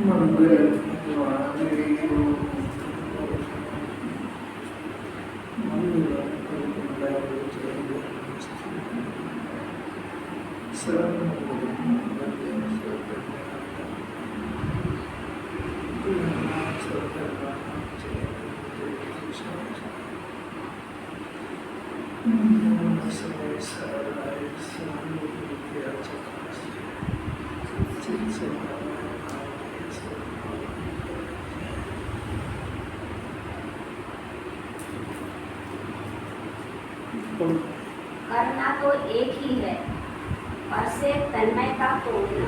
मंगल करना तो एक ही है, पर से तन्मयता तोड़ना।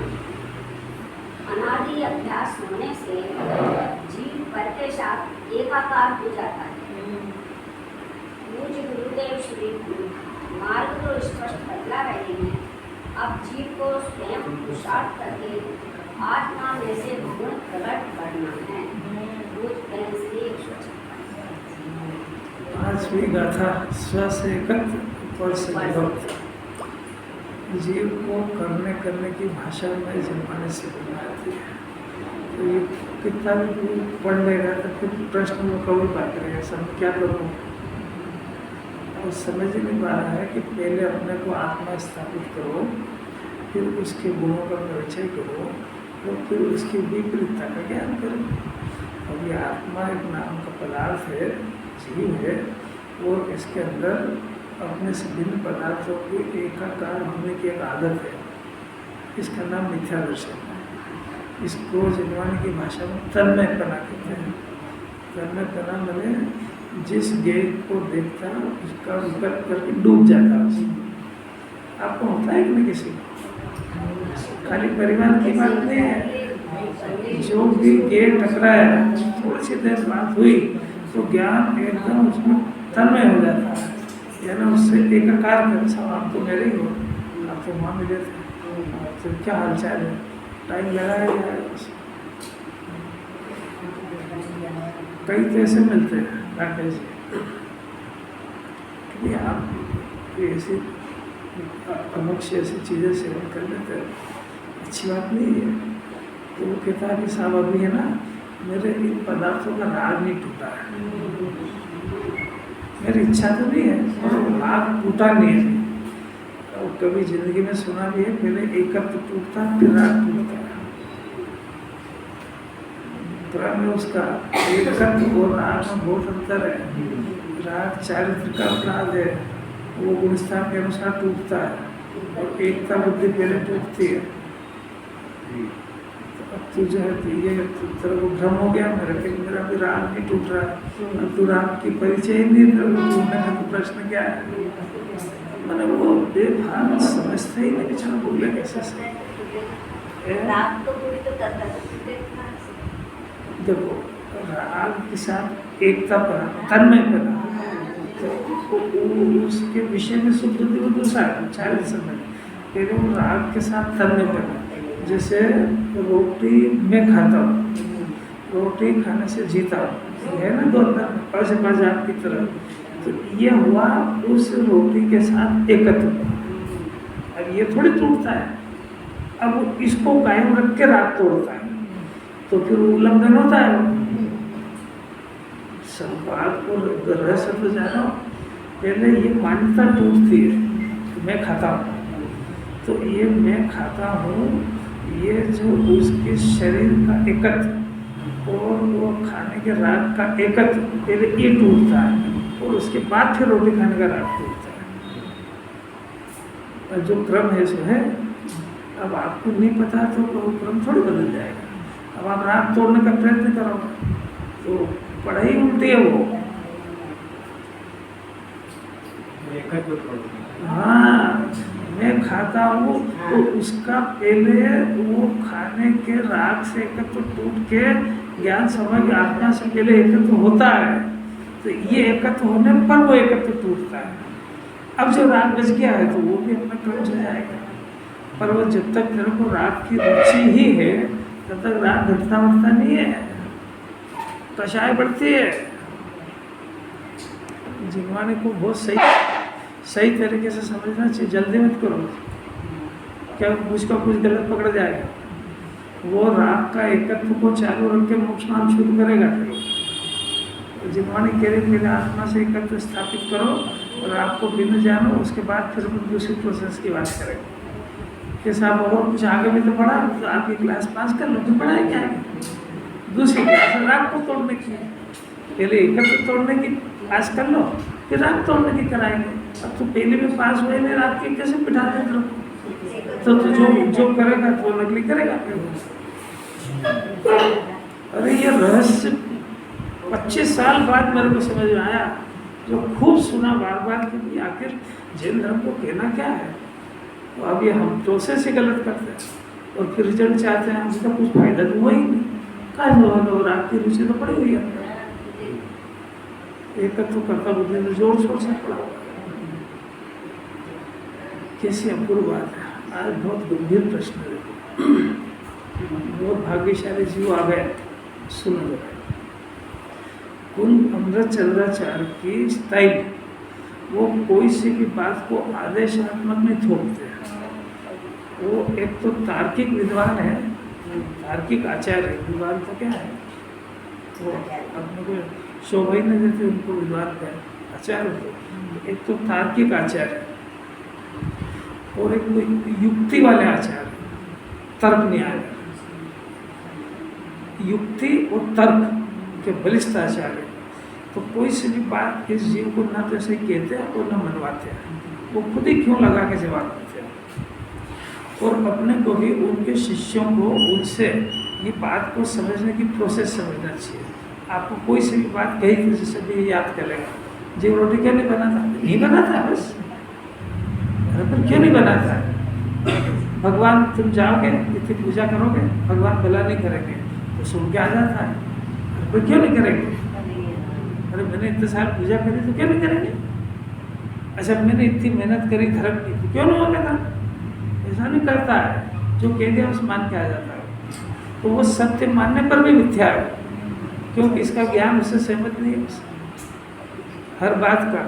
अनादि अभ्यास होने से जीव पर के साथ एकाकार हो जाता है। पूज्य गुरुदेव श्री मार्ग तो स्पष्ट बतला रहे हैं। अब जीव को स्वयं पुरुषार्थ करके आत्मा में से गुण प्रकट करना है। रोज प्रेम से 156। पांचवी गाथा स्व से एकत्र ऊपर से विभक्त। जीव को करने की भाषा में जमाने से बनाती है। तो ये कितना भी पढ़ लेगा तो फिर प्रश्न में कभी बात करेगा, सब क्या करूँ? और समझ ही नहीं पा रहा है कि पहले अपने को आत्मा स्थापित करो, फिर उसके गुणों का परिचय करो, और फिर उसकी विपरीतता का ज्ञान करो। और ये आत्मा एक नाम का पदार्थ है, जीव है, और इसके अंदर अपने से भिन्न पदार्थों की एकाकार होने की एक आदत है। इसका नाम मिथ्या दर्शन है। इसको जिनवानी की भाषा में तन्मयपना कहते हैं। तन्मयपना मैंने जिस गेय को देखता उसका विकल्प करके डूब जाता उसमें। आपको होता है कि नहीं? किसी को खाली परिवार की बात नहीं है, जो भी गेय टकराया, थोड़ी सी देर बात हुई तो ज्ञान एकदम उसमें तन्मय हो जाता है, यानी उससे एकाकार कर। सब आप तो मेरे ही हो, आप तो वहाँ मिले थे, तो क्या हाल चाल है? टाइम लगाया जाए। कई तो ऐसे मिलते हैं डॉक्टर जी कि आप ऐसी अमुक ऐसी चीज़ें सेवन कर लेते हैं, अच्छी बात नहीं है। तो वो कहता है कि साहब अभी है ना, मेरे इन पदार्थों का राग नहीं टूटा है। मेरी इच्छा तो नहीं है और राग टूटा नहीं है। और कभी जिंदगी में सुना भी है, पहले एकत्र टूटता फिर राग टूटता है। पुराण में उसका एकत्र और राग में बहुत अंतर है। राग चारित्र का अपराध है, वो गुणस्थान के अनुसार टूटता है, और एकता बुद्धि पहले टूटती है। तू जो है ये तेरे को भ्रम हो गया, मेरा भी राग नहीं टूट रहा है। अब तू राग की परिचय ही नहीं टूटने का तो प्रश्न क्या है? मैंने वो बेभान समझते ही नहीं, बेचारा बोले कैसे से। देखो, राग के साथ एकता पर तन्मय पर तो उसके विषय में शुद्ध बुद्धि वो दूसरा है, चारित्र समय। पहले वो राग के साथ तन्मय पर, जैसे रोटी मैं खाता हूँ, रोटी खाने से जीता हूँ, है ना? दो आप की तरह। तो ये हुआ उस रोटी के साथ एकत्र। अब ये थोड़ी टूटता है, अब इसको कायम रख के राग तोड़ता है, तो फिर उल्लंघन होता है। सब बात को रहस्य तो जानो, पहले ये मान्यता टूटती है कि मैं खाता हूँ। तो ये मैं खाता हूँ, ये जो उसके शरीर का एकत्र और वो खाने के राग का एकत्र, पहले ये टूटता है और उसके बाद फिर रोटी खाने का राग टूटता है। और जो क्रम है सो है। अब आपको नहीं पता तो वो क्रम थोड़ी बदल जाएगा। अब आप राग तोड़ने का प्रयत्न करोगे तो पढ़ाई उल्टी है वो। हाँ, मैं खाता हूँ तो उसका पहले वो खाने के राग से एकत्र टूट के ज्ञान समझ आत्मा से पहले एकत्र होता है। तो ये एकत्र होने पर वो एकत्र टूटता है। अब जो राग बच गया है तो वो भी अपना क्रम से जाएगा। पर वो जब तक तेरे को राग की रुचि ही है तब तक राग घटता बढ़ता नहीं है, कषाय बढ़ती है। जिनवाने को बहुत सही तरीके से समझना चाहिए। जल्दी मत करो, क्या कुछ का कुछ गलत पकड़ जाएगा। वो राग का एकत्व को चालू रख के मोक्ष नाम शुरू करेगा। फिर जिनवाणी कह रही पहले आत्मा से एकत्व स्थापित करो और आपको बिन जानो, उसके बाद फिर हम दूसरी प्रोसेस की बात करेंगे कि साहब और कुछ आगे भी तो पढ़ा, तो आपकी क्लास पास कर लो तो पढ़ाए क्या आगे। दूसरी क्लास राग को तोड़ने की, पहले एकत्व तोड़ने की पास कर लो, फिर राग तोड़ने की कराएंगे। अब तो पहले भी पास हुए नहीं, राग के कैसे बिठा देते लोग? तो जो करेगा तो वो नकली करेगा। अरे ये रहस्य 25 साल बाद मेरे को समझ में आया, जो खूब सुना बार बार कि आखिर जैन धर्म को कहना क्या है। तो अब ये हम प्रोसेस ही गलत करते हैं और फिर रिजल्ट चाहते हैं, उसका कुछ फायदा तो हुआ ही नहीं। कहा जो राग की रुचि तो पड़ी हुई है, एकत्व करता बुद्धि में जोर शोर से पड़ा। कैसी अपूर्व बात है। आज बहुत गंभीर प्रश्न है, बहुत भाग्यशाली जीव आ गए। सुनो, कुंद अमृतचंद्राचार्य की स्टाइल, वो कोई सी भी बात को आदेशात्मक नहीं थोपते हैं। वो एक तो तार्किक विद्वान है, तार्किक आचार्य। विद्वान तो क्या है, वो अपने को शोभा ही नहीं देते उनको विद्वान का आचार्य को। एक तो तार्किक आचार्य और एक युक्ति वाले आचार्य, तर्क न्याय, युक्ति और तर्क के बलिष्ठ आचार्य। तो कोई सी भी बात इस जीव को ना तो ऐसे कहते हैं और ना मनवाते हैं, वो खुद ही क्यों लगा के जवाब देते हैं। और अपने को भी उनके शिष्यों को उनसे ये बात को समझने की प्रोसेस समझना चाहिए। आपको कोई सी भी बात कही थी जिससे भी याद करेगा, जीव रोटी क्यों नहीं बनाता? नहीं बनाता बस। पर क्यों नहीं बनाता? भगवान तुम जाओगे, इतनी पूजा करोगे, भगवान भला नहीं करेंगे तो सुन के आ जाता है। पर क्यों नहीं करेंगे? अरे मैंने इतने साल पूजा करी तो क्यों नहीं करेंगे? अच्छा मैंने इतनी मेहनत करी धर्म की तो क्यों नहीं होगा धर्म? ऐसा नहीं करता है, जो कह दिया उस मान के आ जाता है। तो वो सत्य मानने पर भी मिथ्या है, क्योंकि इसका ज्ञान उससे सहमत नहीं है। हर बात का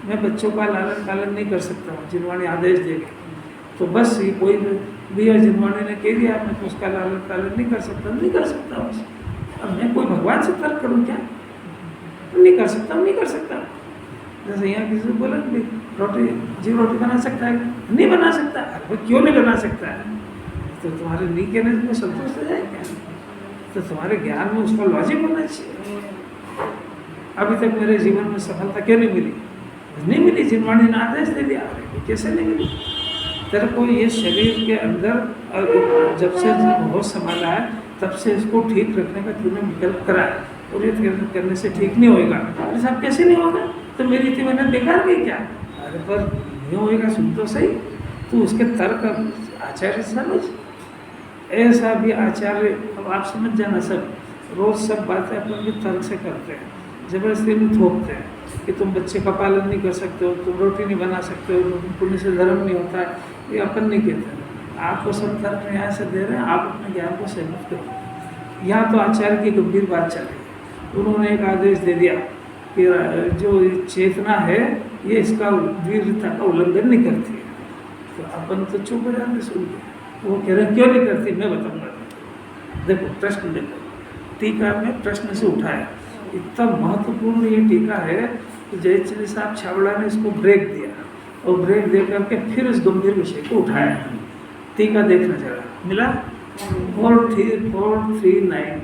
मैं बच्चों का लालन पालन नहीं कर सकता हूँ, जिनवाणी आदेश देगी तो बस ये कोई भी है, जिनवाणी ने कह दिया मैं तो उसका लालन पालन नहीं कर सकता, नहीं कर सकता बस। अब मैं कोई भगवान से तर्क करूँ क्या? नहीं कर सकता, नहीं कर सकता। जैसे यहाँ किसी को बोला कि रोटी, जीव रोटी बना सकता है, नहीं बना सकता। अरे क्यों नहीं बना सकता है? तो तुम्हारे नहीं कहने में संतुष्ट हो जाए क्या? तो तुम्हारे ज्ञान में उसका लॉजिक होना चाहिए। अभी तक मेरे जीवन में सफलता क्यों नहीं मिली? नहीं मिली, जिनवाणी ने आदेश दे दिया। कैसे नहीं मिली? तेरे को ये शरीर के अंदर जब से होश संभाला है तब से इसको ठीक रखने का तूने विकल्प करा है, और ये करने से ठीक नहीं होएगा। अरे साहब कैसे नहीं होगा? तो मेरी इतनी मेहनत बेकार गई क्या? अरे पर नहीं होएगा, सुन तो सही। तू उसके तर्क आचार्य समझ। ऐसा भी आचार्य, अब आप समझ जाना, सब रोज सब बातें अपन भी तर्क से करते हैं, जबरदस्ती में थोपते हैं कि तुम बच्चे का पालन नहीं कर सकते हो, तुम रोटी नहीं बना सकते हो, तुम पुण्य से धर्म नहीं होता है। ये अपन नहीं कहते, आपको सब तर्क न्याय से दे रहे हैं, आप अपने ज्ञान को सहमत करो। यहाँ तो आचार्य की गंभीर बात चल रही है। उन्होंने एक आदेश दे दिया कि जो चेतना है ये इसका वीरता का उल्लंघन नहीं करती है। तो अपन तो चुप हो जाते सुन के। वो कह रहे हैं क्यों नहीं करती, मैं बताऊँगा। देखो प्रश्न देखो, टीका में प्रश्न से उठाया, इतना महत्वपूर्ण ये टीका है कि जयचंद्र साहब छाबड़ा ने इसको ब्रेक दिया और ब्रेक दे करके फिर इस गंभीर विषय को उठाया। टीका देखना जरा, मिला 439।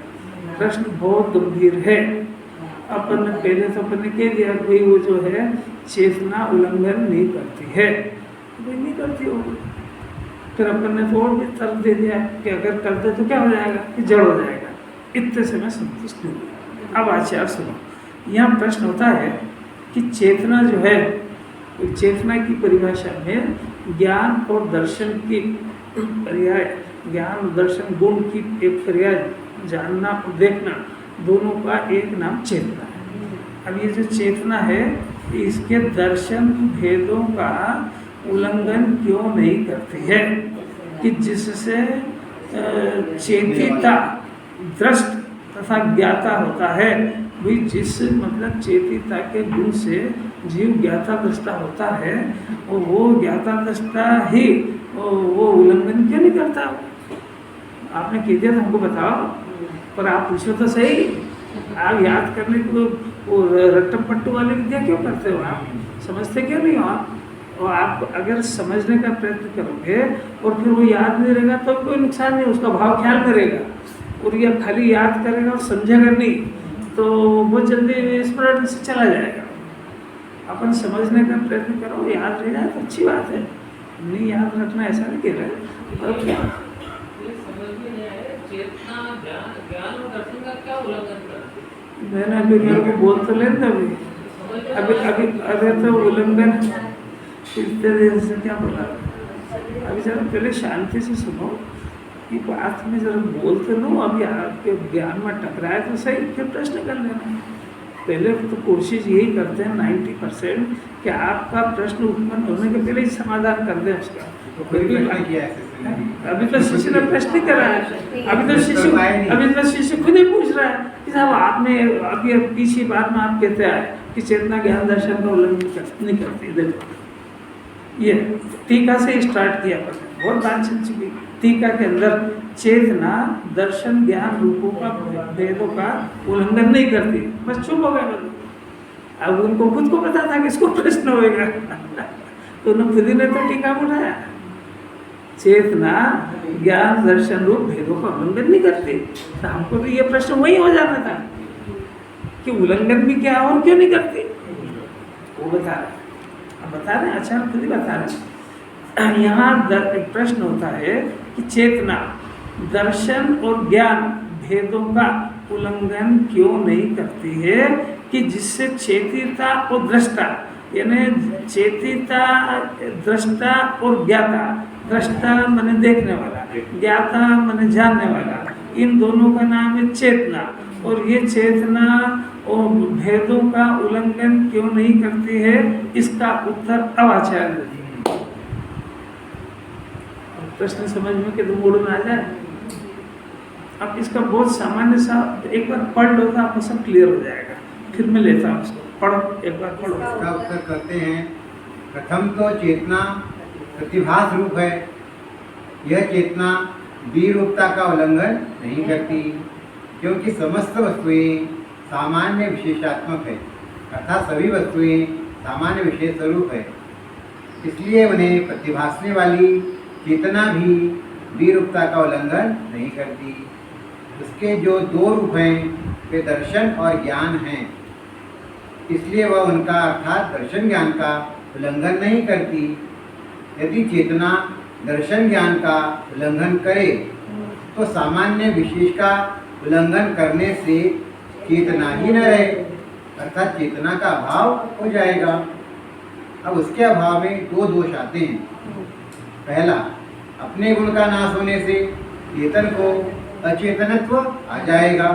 प्रश्न बहुत गंभीर है। अपन ने पहले तो अपन ने कह दिया भाई वो जो है चेतना उल्लंघन नहीं करती है, भाई नहीं करती होगी। फिर अपन ने तो और भी तर्क दे दिया कि अगर करते तो क्या हो जाएगा कि जड़ हो जाएगा। इतने से मैं संतुष्ट नहीं हुआ। अब आचार्य सुनो, यहाँ प्रश्न होता है कि चेतना जो है, चेतना की परिभाषा में ज्ञान और दर्शन की पर्याय, ज्ञान और दर्शन गुण की एक पर्याय, जानना और देखना, दोनों का एक नाम चेतना है। अब ये जो चेतना है इसके दर्शन भेदों का उल्लंघन क्यों नहीं करती है कि जिससे चेतिता दृष्ट तथा ज्ञाता होता है। भाई जिस मतलब चेतिता के गुण से जीव ज्ञाता दृष्टा होता है और वो ज्ञाता दृष्टा ही वो उल्लंघन क्यों नहीं करता? आपने कह दिया तो हमको बताओ, पर आप पूछो तो सही। आप याद करने को वो रट्टम पट्टू वाली विद्या क्यों करते हो? आप समझते क्यों नहीं हो आप? और आप अगर समझने का प्रयत्न करोगे और फिर वो याद नहीं रहेगा तो कोई नुकसान नहीं, उसका भाव ख्याल में रहेगा। और ये खाली याद करेगा और समझेगा नहीं तो बहुत जल्दी स्मरण से चला जाएगा। अपन समझने का प्रयत्न करो, याद रह जाए तो अच्छी बात है, नहीं याद रखना ऐसा नहीं कह रहे। और क्या मैंने अभी मेरे को बोल तो लेना अभी अभी अरे तो उल्लंघन इतने देर से क्या बोला? अभी जरा पहले शांति से सुनो कि बात में जरा बोलते लो। अभी आपके ज्ञान में टकराए तो सही, फिर प्रश्न कर लेना। पहले तो कोशिश यही करते हैं 90% कि आपका प्रश्न उत्पन्न होने के पहले ही समाधान कर दें उसका। अभी तो शिष्य ने प्रश्न ही करा है, अभी तो शिष्य खुद ही पूछ रहा है कि साहब आपने अभी पिछली बात में आप कहते हैं कि चेतना ज्ञान दर्शन का उल्लंघन नहीं करती। देखो ये टीका से स्टार्ट किया, पर बहुत बात चल चुकी। टीका के अंदर चेतना दर्शन ज्ञान रूपों का भेदों का उल्लंघन नहीं करती, बस चुप हो गए। अब उनको खुद को पता था कि इसको प्रश्न होएगा तो उन्होंने खुद ही ने तो टीका उठाया। चेतना ज्ञान दर्शन रूप भेदों का उल्लंघन नहीं करती, तो हमको तो ये प्रश्न वही हो जाना था कि उल्लंघन भी क्या और क्यों नहीं करती। वो बता रहे, अब बता रहे अच्छा खुद ही बता रहे। यहाँ एक प्रश्न होता है कि चेतना दर्शन और ज्ञान भेदों का उल्लंघन क्यों नहीं करती है, कि जिससे चेतिता और दृष्टा, यानी चेतिता दृष्टा और ज्ञाता, दृष्टा माने देखने वाला, ज्ञाता माने जानने वाला, इन दोनों का नाम है चेतना। और ये चेतना और भेदों का उल्लंघन क्यों नहीं करती है, इसका उत्तर अवाचार्य। प्रश्न समझ में कि मूड में आ जाए। अब इसका बहुत सामान्य सा एक बार पढ़ लो तो आपको सब क्लियर हो जाएगा। फिर मैं लेता हूँ उसको, पढ़ो एक बार पढ़ो। इसका उत्तर करते हैं, प्रथम तो चेतना प्रतिभास रूप है। यह चेतना द्विरूपता का उल्लंघन नहीं करती, क्योंकि समस्त वस्तुएं सामान्य विशेषात्मक है, अर्थात सभी वस्तुएं सामान्य विशेष स्वरूप है। इसलिए उन्हें प्रतिभासने वाली चेतना भी द्विरूपता का उल्लंघन नहीं करती। उसके जो दो रूप हैं वे दर्शन और ज्ञान हैं, इसलिए वह उनका अर्थात दर्शन ज्ञान का उल्लंघन नहीं करती। यदि चेतना दर्शन ज्ञान का उल्लंघन करे तो सामान्य विशेष का उल्लंघन करने से चेतना ही न रहे, अर्थात चेतना का अभाव हो जाएगा। अब उसके अभाव में दो दोष आते हैं। पहला, अपने गुण का नाश होने से चेतन को अचेतनत्व आ जाएगा,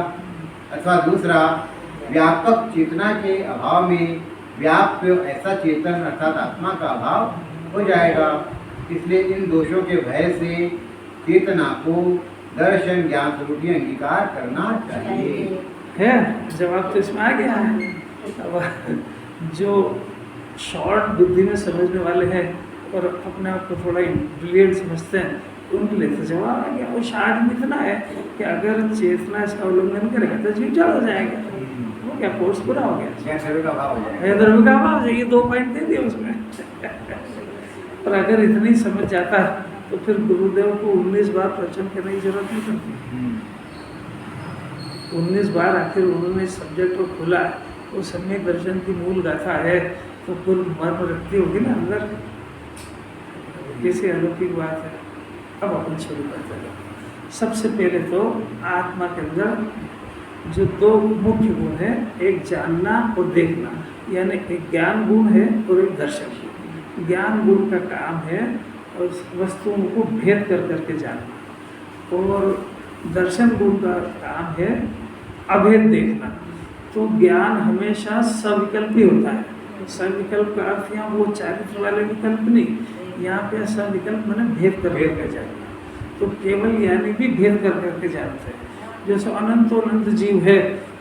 अथवा दूसरा, व्यापक चेतना के अभाव में व्याप्य ऐसा चेतन अर्थात आत्मा का अभाव हो जाएगा। इसलिए इन दोषों के भय से चेतना को दर्शन ज्ञान स्वरूप अंगीकार करना चाहिए। है जवाब तो इसमें आ गया है। अब जो शॉर्ट बुद्धि में समझने वाले हैं और अपने आप को थोड़ा ब्रिलियंट समझते हैं, उनके लिए तो जवाब आ गया। वो शॉर्ट में इतना है कि अगर चेतना इसका उल्लंघन करेगा तो झूठा हो जाएगा। वो क्या कोर्स पूरा हो गया, द्रव्य का अभाव हो जाएगा। द्रव्य का अभाव हो जाएगा। ये 2 पॉइंट दे दिए उसमें पर अगर इतनी समझ जाता तो फिर गुरुदेव को 19 बार प्रवचन करने की जरूरत नहीं पड़ती। 19 बार आखिर उन्होंने सब्जेक्ट को खोला, वो सम्यक दर्शन की मूल गाथा है, तो पूर्ण मर्म रखती होगी ना अंदर, कैसे अलौकिक बात है। अब अपन शुरू करते हैं। सबसे पहले तो आत्मा के अंदर जो 2 मुख्य गुण है, एक जानना और देखना, यानी एक ज्ञान गुण है और एक दर्शन गुण। ज्ञान गुण का काम है और वस्तुओं को भेद कर करके जानना, और दर्शन गुण का काम है अभेद देखना। तो ज्ञान हमेशा सविकल्पी होता है। सविकल्प का अर्थ यहाँ वो चारित्र वाले विकल्प नहीं, यहाँ पे सविकल्प मैंने भेद कर करके जानना। तो केवल ज्ञानी भी भेद कर करके जानते हैं। जैसे अनंत जीव है,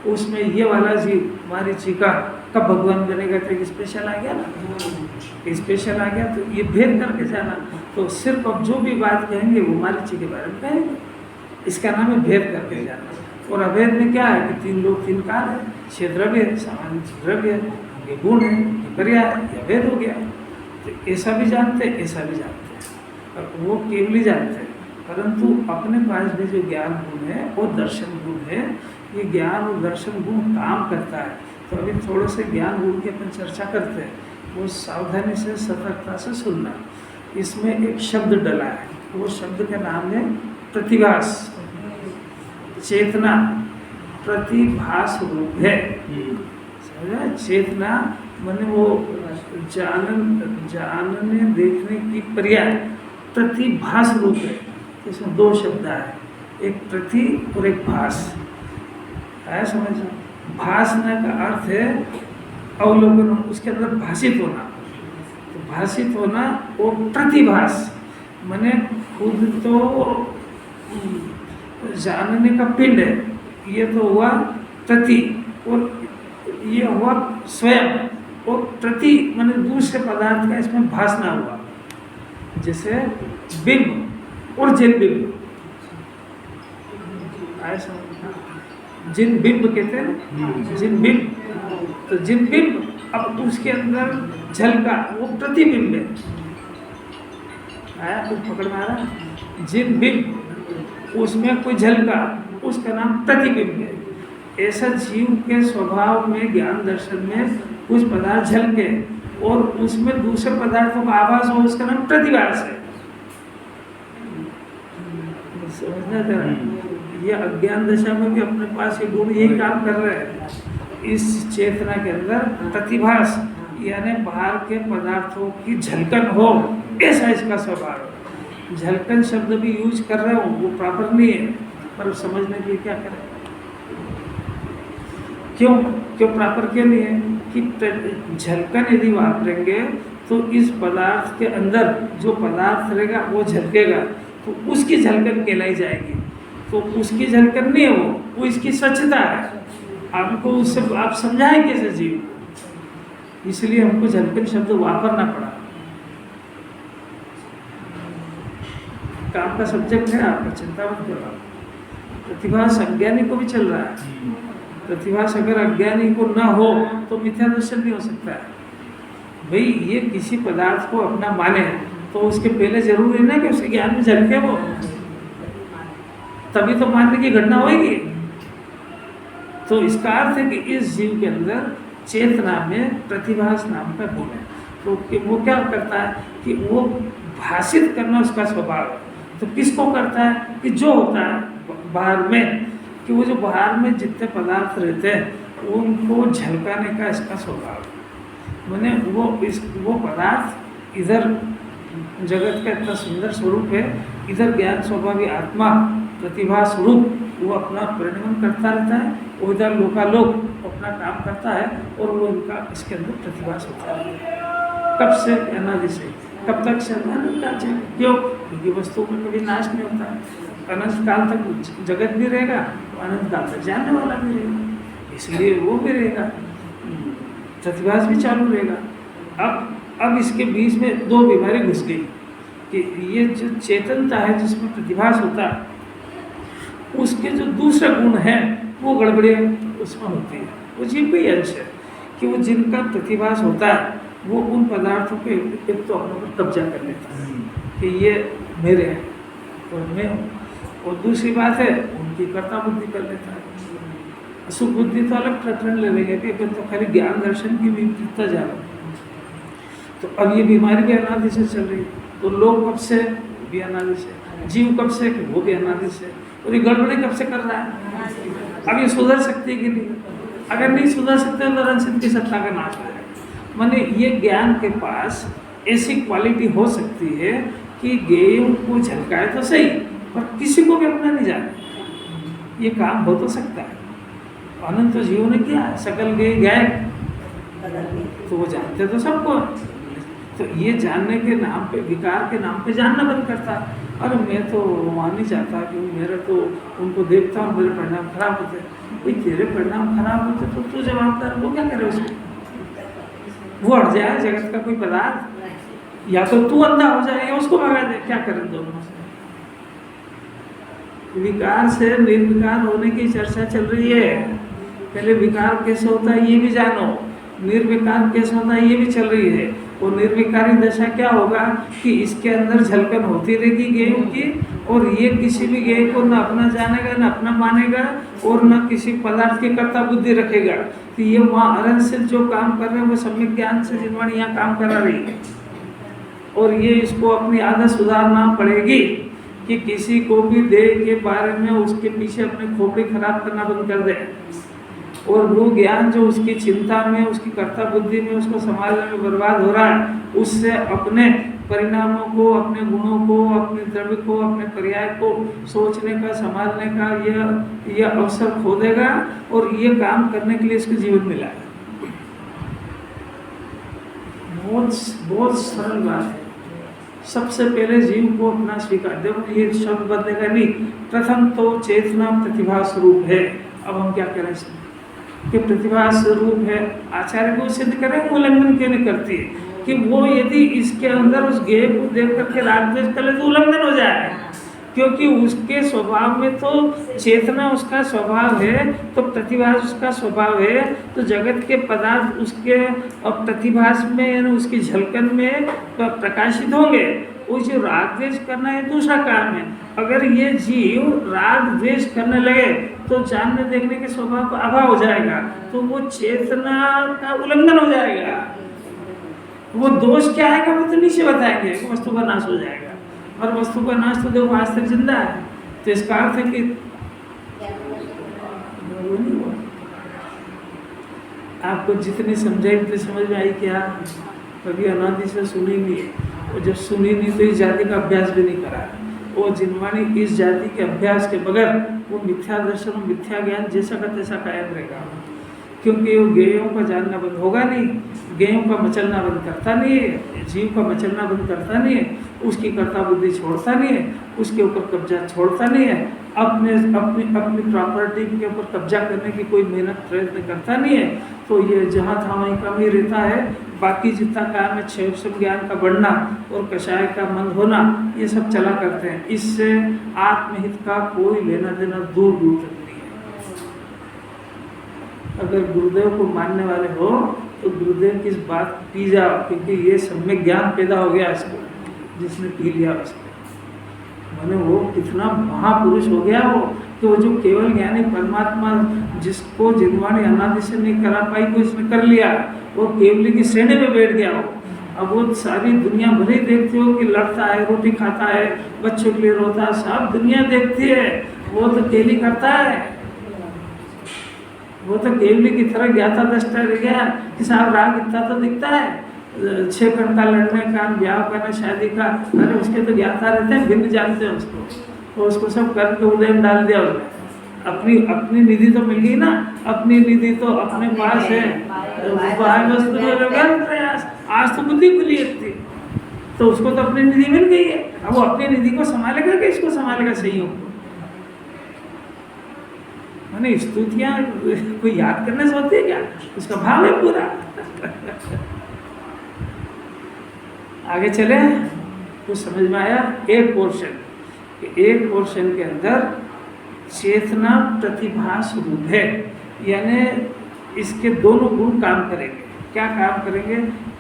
उसमें ये वाला जीव मारीचिका कब भगवान बनेगा तो स्पेशल आ गया ना, स्पेशल आ गया तो ये भेद करके जाना। तो सिर्फ अब जो भी बात कहेंगे वो मारीची के बारे में कहेंगे, इसका नाम है भेद करके जानना। और अभेद में क्या है कि 3 लोग 3 काल है, 6 द्रव्य है, सामान्य द्रव्य है, ये गुण है, ये पर्याय है, यह भेद हो गया। तो ऐसा भी जानते हैं, ऐसा भी जानते हैं, और वो केवल ही जानते हैं। परंतु अपने पास भी जो ज्ञान गुण है वो दर्शन गुण है। ये ज्ञान और दर्शन गुण काम करता है। तो अभी थोड़े से ज्ञान गुण की अपन चर्चा करते हैं, वो सावधानी से सतर्कता से सुनना। इसमें एक शब्द डला है, वो शब्द का नाम है प्रतिभास। चेतना प्रतिभास रूप है, समझा? चेतना माने वो जानने देखने की पर्याय प्रतिभास रूप है। इसमें 2 शब्द है, एक प्रति और एक भास है, समझो? भासना का अर्थ है अवलोकन, उसके अंदर भाषित होना। तो भाषित होना और प्रतिभास माने खुद तो जानने का पिंड है, ये तो हुआ प्रति, और ये हुआ स्वयं, और प्रति माने दूसरे पदार्थ का इसमें भासना हुआ। जैसे बिंब और जिन बिंब, जिन बिंब कहते हैं, जिन बिंब, तो जिन बिंब, अब उसके अंदर झलका वो प्रतिबिंब है। आया कुछ पकड़ में आ रहा? जिन बिंब उसमें कोई झलका, उसका नाम प्रतिबिंब है। ऐसा जीव के स्वभाव में, ज्ञान दर्शन में कुछ पदार्थ झलके और उसमें दूसरे पदार्थों का आभास हो, उसका नाम प्रतिभास है। समझना जरा, ये अज्ञान दशा में भी अपने पास ये गुण यही काम कर रहे हैं। इस चेतना के अंदर प्रतिभास यानी बाहर के पदार्थों की झलकन हो, ऐसा इसका स्वभाव है। झलकन शब्द भी यूज कर रहे हो, वो प्रॉपर नहीं है, पर समझने के लिए क्या करें? क्यों प्रॉपर क्यों नहीं है? कि झलकन यदि वापरेंगे तो इस पदार्थ के अंदर जो पदार्थ रहेगा वो झलकेगा, तो उसकी झलकन कहलाई जाएगी। तो उसकी झलकन नहीं है, वो इसकी स्वच्छता है। आपको उससे आप समझाएं कैसे जीव, इसलिए हमको झलकन शब्द वापरना पड़ा। काम का सब्जेक्ट है आपका, चिंता मत करो। प्रतिभास अज्ञानी को भी चल रहा है। प्रतिभास अगर अज्ञानी को ना हो तो मिथ्या दर्शन नहीं हो सकता है। भाई ये किसी पदार्थ को अपना माने तो उसके पहले जरूरी है ना कि उसके ज्ञान में झलके वो, तभी तो मानने की घटना होगी। तो इसका अर्थ है कि इस जीव के अंदर चेतना में प्रतिभास नाम का गुण है। तो वो क्या करता है कि वो भाषित करना उसका स्वभाव है। तो किसको करता है? कि जो होता है बाहर में, कि वो जो बाहर में जितने पदार्थ रहते हैं उनको झलकाने का इसका स्वभाव है। मैंने वो पदार्थ इधर जगत का इतना सुंदर स्वरूप है, इधर ज्ञान स्वभावी आत्मा प्रतिभा स्वरूप वो अपना परिणमन करता रहता है, और इधर लोकालोक अपना काम करता है, और वो इनका इसके अंदर प्रतिभास होता है। कब से? अनादि से। कब तक से? अनंत काल से। क्यों? क्योंकि वस्तु में कभी नाश नहीं होता है। अनंत काल तक जगत भी रहेगा, अनंत काल तक जानने वाला भी रहेगा, इसलिए वो भी रहेगा, प्रतिभास भी चालू रहेगा। अब इसके बीच में 2 बीमारी घुस गई कि ये जो चेतनता है जिसमें प्रतिभास होता है, उसके जो दूसरे गुण हैं वो गड़बड़ियाँ उसमें होती है। वो जीव का ही अंश है कि वो जिनका प्रतिभास होता है वो उन पदार्थों पे एक तो अपने पर कब्जा कर लेता है कि ये मेरे हैं और मैं हूँ, और दूसरी बात है उनकी कर्ता बुद्धि कर लेता है। सुख बुद्धि तो अलग प्रकरण ले लेंगे कि तो खाली ज्ञान दर्शन की विपरीतता जा रहा है। तो अब ये बीमारी भी अनादि से चल रही, तो लोग कब से? भी अनादि से। जीव कब से? कि वो भी अनादि से। और ये गड़बड़ी कब से कर रहा है? अब ये सुधर सकती है कि नहीं? अगर नहीं सुधर सकते तो रंजित की सत्ता का नाश हो जाएगा। माने ये ज्ञान के पास ऐसी क्वालिटी हो सकती है कि गेय को झलकाए तो सही, पर किसी को भी अपना नहीं जाने। ये काम हो तो सकता है। अनंत जीव ने किया, सकल गेय गायक, तो वो जानते तो सबको। तो ये जानने के नाम पे, विकार के नाम पे जानना बंद करता है। अरे मैं तो वहाँ नहीं चाहता कि मेरा तो उनको देखता हूँ मेरे परिणाम खराब होते। भाई तेरे परिणाम खराब होते तो तू जवाबदार, वो क्या करे उसमें? वो हट जाए जगत का कोई पदार्थ, या तो तू अंधा हो जाए या उसको भगा दे, क्या करें दोनों से? विकार से निर्विकार होने की चर्चा चल रही है। पहले विकार कैसे होता है ये भी जानो, निर्विकार कैसे होता है ये भी चल रही है। वो निर्विकारी दशा क्या होगा कि इसके अंदर झलकन होती रहेगी गेहूं की, और ये किसी भी गेहूं को न अपना जानेगा न अपना मानेगा और न किसी पदार्थ की कर्ता बुद्धि रखेगा। तो ये वहाँ अरन से जो काम कर रहे हैं वो सम्यक ज्ञान से जिनवाणी यहाँ काम करा रही है, और ये इसको अपनी आदत सुधारना पड़ेगी कि किसी को भी देह के बारे में उसके पीछे अपने खोपड़ी खराब करना बंद कर दे, और वो ज्ञान जो उसकी चिंता में, उसकी कर्ता बुद्धि में, उसको संभालने में बर्बाद हो रहा है, उससे अपने परिणामों को, अपने गुणों को, अपने द्रव्य को, अपने पर्याय को सोचने का, संभालने का यह अवसर खो देगा, और ये काम करने के लिए इसको जीवन मिला है। बहुत सरल बात है। सबसे पहले जीव को अपना स्वीकार, देखो ये शब्द बदलेगा नहीं, प्रथम तो चेतना प्रतिभा स्वरूप है। अब हम क्या करें कि प्रतिभा स्वरूप है, आचार्य को सिद्ध करें, उल्लंघन क्यों नहीं करती है कि वो यदि इसके अंदर उस गेय को देख करके राग द्वेष कर ले तो उल्लंघन हो जाए, क्योंकि उसके स्वभाव में तो चेतना उसका स्वभाव है, तो प्रतिभास उसका स्वभाव है, तो जगत के पदार्थ उसके प्रतिभास में यानी उसकी झलकन में प्रकाशित होंगे। वो जो राग द्वेष करना है दूसरा काम है। अगर ये जीव राग द्वेष करने लगे तो जानने देखने के स्वभाव का अभाव हो जाएगा, तो वो चेतना का उल्लंघन हो जाएगा। वो दोष क्या आएगा वो तो नीचे बताएंगे, वस्तु का नाश हो जाएगा, और वस्तु का नाश तो देखो आज तक जिंदा है। तो इसका अर्थ है कि आपको जितनी समझाई उतनी समझ में आई क्या? कभी अनादि से सुनी नहीं है, और जब सुनी नहीं तो इस जाति का अभ्यास भी नहीं करा। वो जिनवाणी इस जाति के अभ्यास के बगैर वो मिथ्या दर्शन, मिथ्या ज्ञान जैसा का तैसा कायम रहेगा, क्योंकि वो गेयों का जानना बंद होगा नहीं, गेयों का मचलना बंद करता नहीं है, जीव का मचलना बंद करता नहीं है, उसकी कर्ता बुद्धि छोड़ता नहीं है, उसके ऊपर कब्जा छोड़ता नहीं है, अपने अपनी अपनी प्रॉपर्टी के ऊपर कब्जा करने की कोई मेहनत प्रयत्न करता नहीं है। तो ये जहाँ था वहीं कम ही रहता है। बाकी जितना काम है क्षेत्र ज्ञान का बढ़ना और कषाय का मंद होना, ये सब चला करते हैं। इससे आत्महित का कोई लेना देना दूर दूर तक नहीं है। अगर गुरुदेव को मानने वाले हो तो गुरुदेव की इस बात पी जाओ, क्योंकि ये सम्यक ज्ञान पैदा हो गया इसको, जिसने पी लिया उसको मैंने वो कितना महापुरुष हो गया वो, कि वो जो केवल ज्ञानी परमात्मा जिसको जिनवाणी अनादि से नहीं करा पाई वो इसने कर लिया, वो केवली की श्रेणी में बैठ गया वो। अब वो सारी दुनिया भले देखती हो कि लड़ता है, रोटी खाता है, बच्चों के लिए रोता है, सब दुनिया देखती है, वो तो केवली करता है। वो तो केवली की तरह ज्ञाता दृष्टा रह गया कि साहब राग इतना तो दिखता है, 6 घंटा लड़ने का, ब्याह करना, शादी का, अरे उसके तो ज्ञाता रहते हैं, भिन्न जानते हैं उसको, तो उसको सब करके उदय में डाल दिया उसने। अपनी निधि तो मिल गई ना, अपनी निधि तो अपने पास है, प्रयास आज तो बुद्धि खुली थी, तो उसको तो अपनी निधि मिल गई है। अब वो अपनी निधि को संभालेगा कि इसको संभालेगा संयोग को? मैंने स्तुतियाँ कोई याद करने से होती है क्या? उसका भाव है पूरा। आगे चले, कुछ समझ में आया? एक पोर्शन के अंदर चेतना प्रतिभास रूप है, यानी इसके दोनों गुण काम करेंगे। क्या काम करेंगे?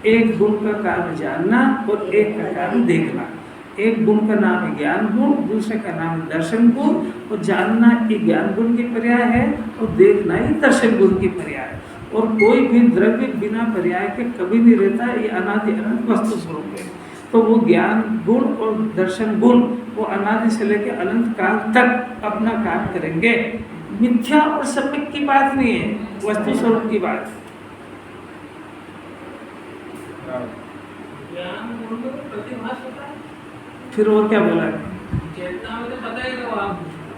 एक गुण का काम है जानना और एक का काम है देखना। एक गुण का नाम है ज्ञान गुण, दूसरे का नाम है दर्शन गुण। और जानना ये ज्ञान गुण की पर्याय है और देखना ही दर्शन गुण की पर्याय है। और कोई भी द्रव्य बिना पर्याय के कभी नहीं रहता, ये अनादि अनंत वस्तु स्वरूप है। तो वो ज्ञान गुण और दर्शन गुण वो अनादि से लेकर अनंत काल तक अपना काम करेंगे। मिथ्या और सम्यक की बात नहीं है, वस्तु स्वरूप की बात। ज्ञान गुण में प्रतिभास होता है। फिर और क्या बोला? चेतना में तो पता ही नहीं।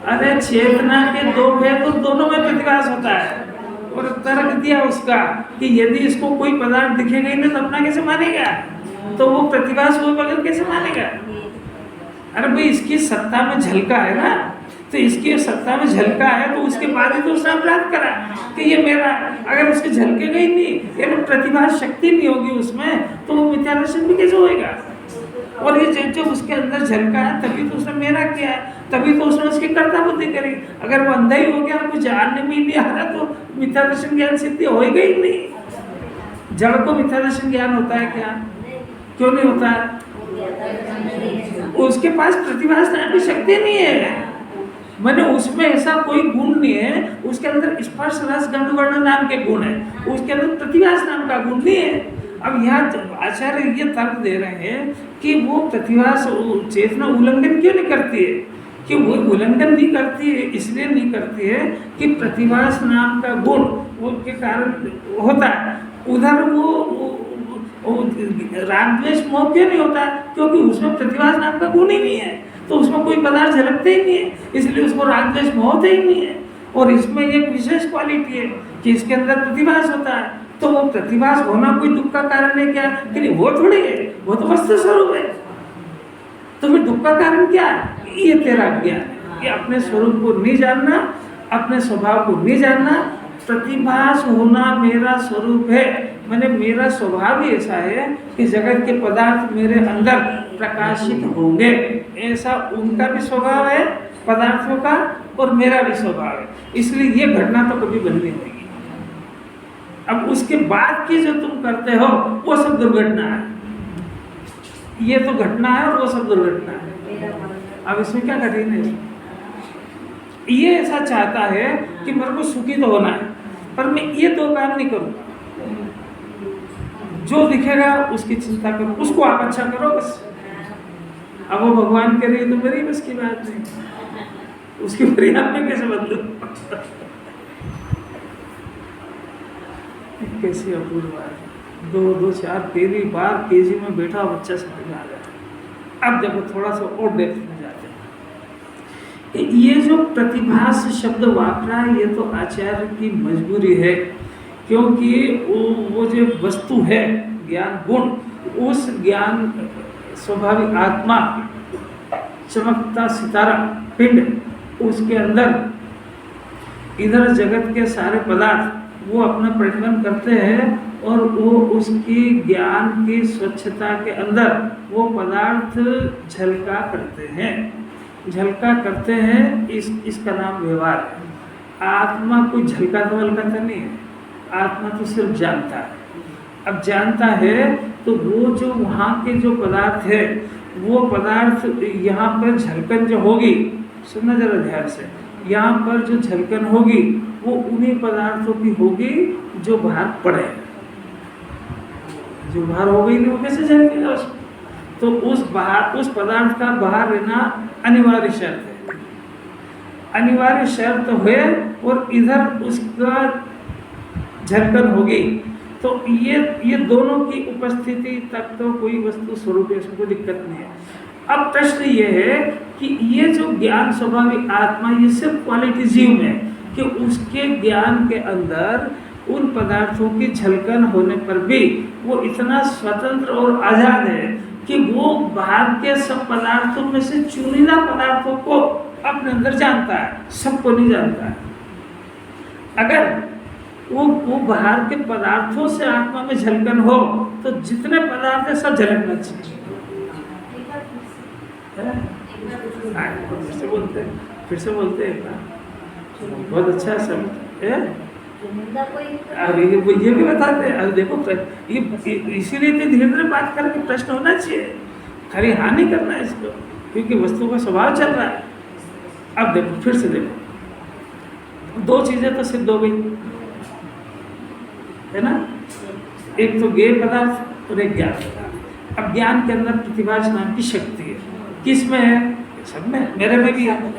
अरे चेतना के दो भेद तो दोनों में प्रतिभास होता है। और तर्क दिया उसका कि यदि इसको कोई पदार्थ दिखेगा ही नहीं तो अपना कैसे मानेगा? तो वो प्रतिभास हुए बगैर कैसे मानेगा? अरे भाई इसकी सत्ता में झलका है ना, तो इसकी सत्ता में झलका है तो उसके बाद ही तो उसने अपराध करा कि ये मेरा। अगर उसके झलकेगा ही नहीं, यानी प्रतिभा शक्ति नहीं होगी उसमें, तो वो मिथ्या दर्शन भी कैसे होएगा? और ये जब उसके अंदर झलका है तभी तो उसने मेरा किया है, तभी तो उसने उसकी कर्ता बुद्धि करी। अगर वो अंधा ही हो गया, कुछ जानने में ही नहीं आ रहा, तो मिथ्या दर्शन ज्ञान सिद्धि होएगा ही नहीं। जड़ को मिथ्या दर्शन ज्ञान होता है क्या? क्यों नहीं होता है? उसके पास प्रतिभास नाम की शक्ति नहीं है, मैंने उसमें ऐसा कोई गुण नहीं है। उसके अंदर स्पर्श रस गंध वर्ण नाम के गुण है, उसके अंदर प्रतिभास नाम का गुण नहीं है। अब यहाँ आचार्य ये तर्क दे रहे हैं कि वो प्रतिभास चेतना उल्लंघन क्यों नहीं करती है, कि वो उल्लंघन नहीं करती है, इसलिए नहीं करती है कि प्रतिभास नाम का गुण वो के कारण होता है। उधर वो राग द्वेष मोह क्यों नहीं होता, क्योंकि उसमें प्रतिभास नाम का गुण ही नहीं है, तो उसमें कोई पदार्थ झलकते ही नहीं है, इसलिए उसको राग द्वेष मोह होते ही नहीं है। और इसमें एक विशेष क्वालिटी है कि इसके अंदर प्रतिभास होता है, तो वो प्रतिभास होना कोई दुख का कारण है क्या? कि नहीं, वो थोड़ी है, वो तो वस्तु स्वरूप है। तो फिर दुख का कारण क्या है? ये तेरा ज्ञान है कि अपने स्वरूप को नहीं जानना, अपने स्वभाव को नहीं जानना। प्रतिभास होना मेरा स्वरूप है, मैंने मेरा स्वभाव ही ऐसा है कि जगत के पदार्थ मेरे अंदर प्रकाशित होंगे, ऐसा उनका भी स्वभाव है पदार्थों का और मेरा भी स्वभाव है, इसलिए ये घटना तो कभी बन नहीं होगी। अब उसके बाद की जो तुम करते हो वो सब दुर्घटना है, ये तो घटना है और वो सब दुर्घटना है। अब इसमें क्या कठिन है? ये ऐसा चाहता है कि मेरे को सुखी तो होना है, पर मैं ये दो काम नहीं करूँगा। जो दिखेगा उसकी चिंता करो, उसको आप अच्छा करो बस। अब वो भगवान के लिए तो मेरी बस की बात नहीं, उसकी प्रिया में कैसे बदलू? कैसी अपूर्व बात है, 2 4 तेरी बार केजी में बैठा बच्चा समझ में आ गया। अब देखो थोड़ा सा और डेप्थ में जाते हैं। ये जो प्रतिभास शब्द वापरा है, ये तो आचार्य की मजबूरी है, क्योंकि वो जो वस्तु है ज्ञान गुण, उस ज्ञान स्वाभाविक आत्मा चमकता सितारा पिंड, उसके अंदर इधर जगत के सारे पदार्थ वो अपना प्रतिबंध करते हैं और वो उसकी ज्ञान की स्वच्छता के अंदर वो पदार्थ झलका करते हैं, झलका करते हैं। इसका नाम व्यवहार है। आत्मा कोई झलकाता वलकाता नहीं है, आत्मा तो सिर्फ जानता है। अब जानता है तो वो जो वहाँ के जो पदार्थ है, वो पदार्थ यहाँ पर झलकन जो होगी, सुनना जरा ध्यान से, यहाँ पर जो झलकन होगी वो उन्हीं पदार्थों की होगी जो बाहर पड़े। जो बाहर हो गई नहीं वो कैसे झलकेगा उसमें? तो उस पदार्थ का बाहर रहना अनिवार्य शर्त है, अनिवार्य शर्त है, और इधर उसका झलकन होगी। तो ये दोनों की उपस्थिति तक तो कोई वस्तु स्वरूप है, उसमें कोई दिक्कत नहीं है। अब प्रश्न ये है कि ये जो ज्ञान स्वाभाविक आत्मा, ये सिर्फ क्वालिटी जीव में कि उसके ज्ञान के अंदर उन पदार्थों की झलकन होने पर भी वो इतना स्वतंत्र और आज़ाद है कि वो बाहर के सब पदार्थों में से चुनिंदा पदार्थों को अपने अंदर जानता है, सबको नहीं जानता है। अगर वो बाहर के पदार्थों से आत्मा में झलकन हो तो जितने पदार्थ है सब झलकना चाहिए। फिर से बोलते हैं बहुत अच्छा शब्द है। अरे ये भी बताते हैं। देखो ये इसीलिए तो धीरे धीरे बात करके प्रश्न होना चाहिए, खाली हाँ नहीं करना है इसको, क्योंकि वस्तु का स्वभाव चल रहा है। अब देखो फिर से देखो, 2 चीजें तो सिद्ध हो गई है ना, एक तो ज्ञेय पदार्थ और एक ज्ञान पदार्थ। अब ज्ञान के अंदर प्रतिभास नाम की शक्ति है, किसमें है? सब में, मेरे में भी है।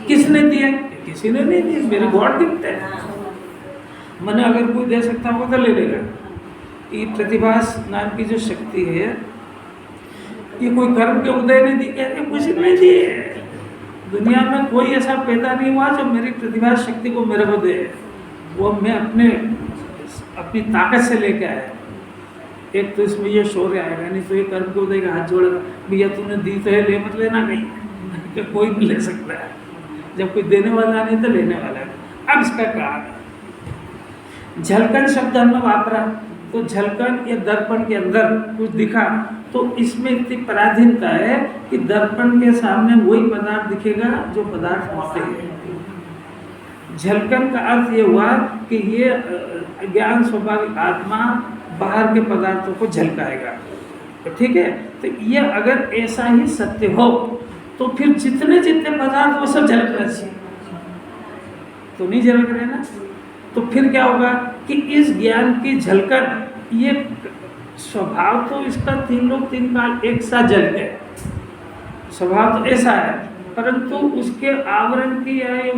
किसने दिया? किसी ने नहीं दिया, मेरे गॉड गिफ्ट है। मैंने अगर कोई दे सकता होगा तो ले लेगा। ये प्रतिभास नाम की जो शक्ति है, ये कोई कर्म के उदय ने दी, कुछ नहीं दिए। दुनिया में कोई ऐसा पैदा नहीं हुआ जो मेरी प्रतिभास शक्ति को मेरे को दे, वो मैं अपनी ताकत से लेके आया। एक तो इसमें ये शौर्य आएगा, नहीं तो ये कर्म को उदय का हाथ जोड़ेगा, भैया तूने दी तो है, ले मत लेना कहीं, कि कोई भी ले सकता है। जब कोई देने वाला नहीं तो लेने वाला है। अब इसका कारण झलकन शब्द हमने वापरा, तो झलकन या दर्पण के अंदर कुछ दिखा, तो इसमें इतनी पराधीनता है कि दर्पण के सामने वही पदार्थ दिखेगा जो पदार्थ वहाँ पे है। झलकन का अर्थ ये हुआ कि ये ज्ञान स्वाभाविक आत्मा बाहर के पदार्थों को झलकाएगा। तो ठीक है, तो ये अगर ऐसा ही सत्य हो तो फिर जितने जितने पदार्थ वो सब झलकना चाहिए, तो नहीं झलक रहे ना। तो फिर क्या होगा कि इस ज्ञान की झलकन, ये स्वभाव तो इसका तीन लोग तीन काल एक साथ झलके, स्वभाव तो ऐसा है, परंतु उसके आवरण की या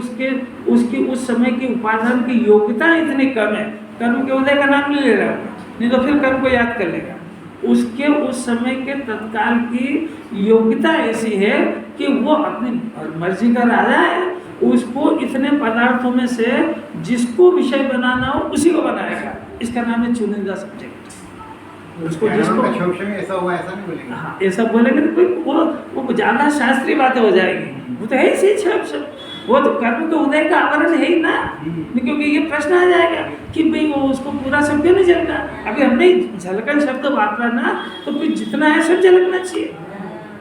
उसकी उस समय की उपादान की योग्यता इतनी कम है। कर्म के उदय का नाम नहीं ले रहा, नहीं तो फिर कर्म को याद कर लेगा। उसके उस समय के तत्काल की योग्यता ऐसी है कि वो अपनी मर्जी का राजा है, उसको इतने पदार्थों में से जिसको विषय बनाना हो उसी को बनाएगा। इसका नाम है चुनिंदा सब्जेक्ट। उसको जिसको ऐसा हुआ ऐसा नहीं बोलेंगे। हाँ, ऐसा बोलेंगे तो वो ज़्यादा शास्त्रीय बातें हो जाएगी। वो तो है ही सही सब, वो तो कर्म के उदय का आवरण है ही ना। क्योंकि ये प्रश्न आ जाएगा कि भाई वो उसको पूरा सब क्यों नहीं झलका। अभी हमने झलकन शब्द वापरा ना, तो फिर जितना है सब झलकना चाहिए।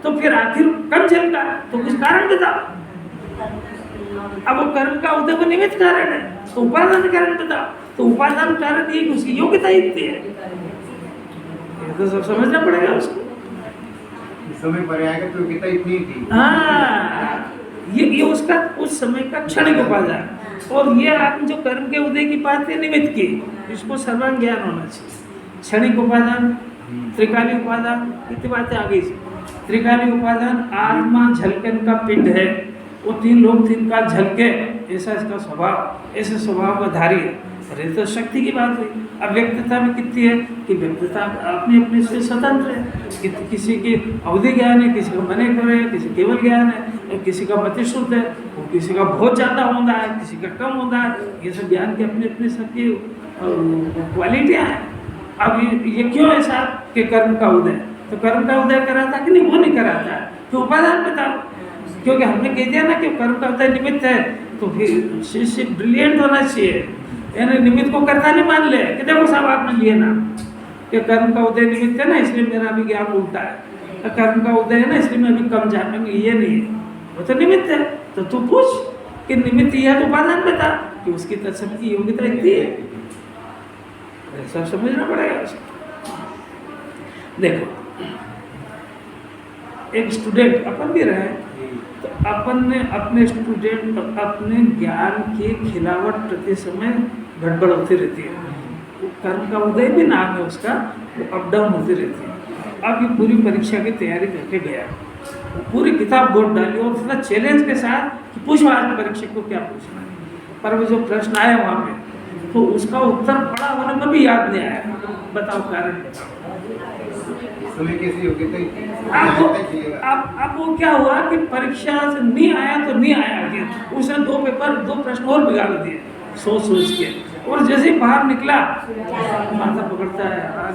तो फिर आखिर कम झलका तो कुछ कारण बताओ। अब वो कर्म का उदय को निमित्त कारण है, तो उपादान कारण बताओ। तो उपादान कारण ये उसकी योग्यता इतनी है, ये तो सब समझना पड़ेगा उसको। समय पर आएगा तो योग्यता इतनी थी। हाँ, ये उसका उस समय का क्षणिक उपादान। और ये आपने जो कर्म के उदय की बात है निमित्त की, इसको सर्वांग ज्ञान होना चाहिए। क्षणिक उपादान, त्रिकाली उपादान, इतनी बातें आ गई। त्रिकाली उपादान आत्मा झलकन का पिंड है, वो तीन लोग तीन का झलके, ऐसा इसका स्वभाव, ऐसे स्वभाव का धारी है। अरे तो शक्ति की बात हुई। अब व्यक्तिता में कितनी है कि व्यक्तिता अपने अपने से स्वतंत्र है। किसी की अवधि ज्ञान है, किसी का मने करे है, किसी केवल ज्ञान है, और किसी का मतिश्रुत है, और किसी का बहुत ज़्यादा होता है, किसी का कम होता है। ये सब ज्ञान की अपनी अपनी सबकी क्वालिटियाँ हैं। अब ये क्यों ऐसा कि कर्म का उदय, तो कर्म का उदय कराता कि नहीं, वो नहीं कराता है। तो उपादान बताओ, क्योंकि हमने कह दिया ना कि कर्म का उदय निमित्त है, तो फिर शिष्य ब्रिलियंट होना चाहिए। यानी निमित्त को कर्ता नहीं मान ले कि देखो साहब आपने लिए ना कि कर्म का उदय निमित्त है ना, इसलिए मेरा भी ज्ञान उल्टा है। कर्म का उदय है ना, इसलिए मैं भी कम जाने, ये नहीं है, वो तो निमित्त है। तो तू पूछ कि निमित्त यह है तो उपादान बता कि उसकी तत्सम की योग्यता इतनी है। सब समझना पड़ेगा उसको। देखो, एक स्टूडेंट, अपन भी रहे, तो अपन ने अपने स्टूडेंट अपने ज्ञान की खिलावट प्रति समय गड़बड़ होती रहती है। कर्म का उदय भी नाम है उसका, वो अप डाउन होती रहती है। अब ये पूरी परीक्षा की तैयारी करके गया, पूरी किताब बोर्ड डाली और उसका चैलेंज के साथ कि पूछो आज परीक्षक को क्या पूछना है। पर वो जो प्रश्न आया वहाँ पे, तो उसका उत्तर पढ़ा होने में भी याद नहीं आया। बताओ कारण बताओ। अब वो क्या हुआ कि परीक्षा से नहीं आया तो नहीं आया, उसने दो प्रश्न और बिगाड़ दिए सोच के। और जैसे ही बाहर निकला माथा पकड़ता है, यार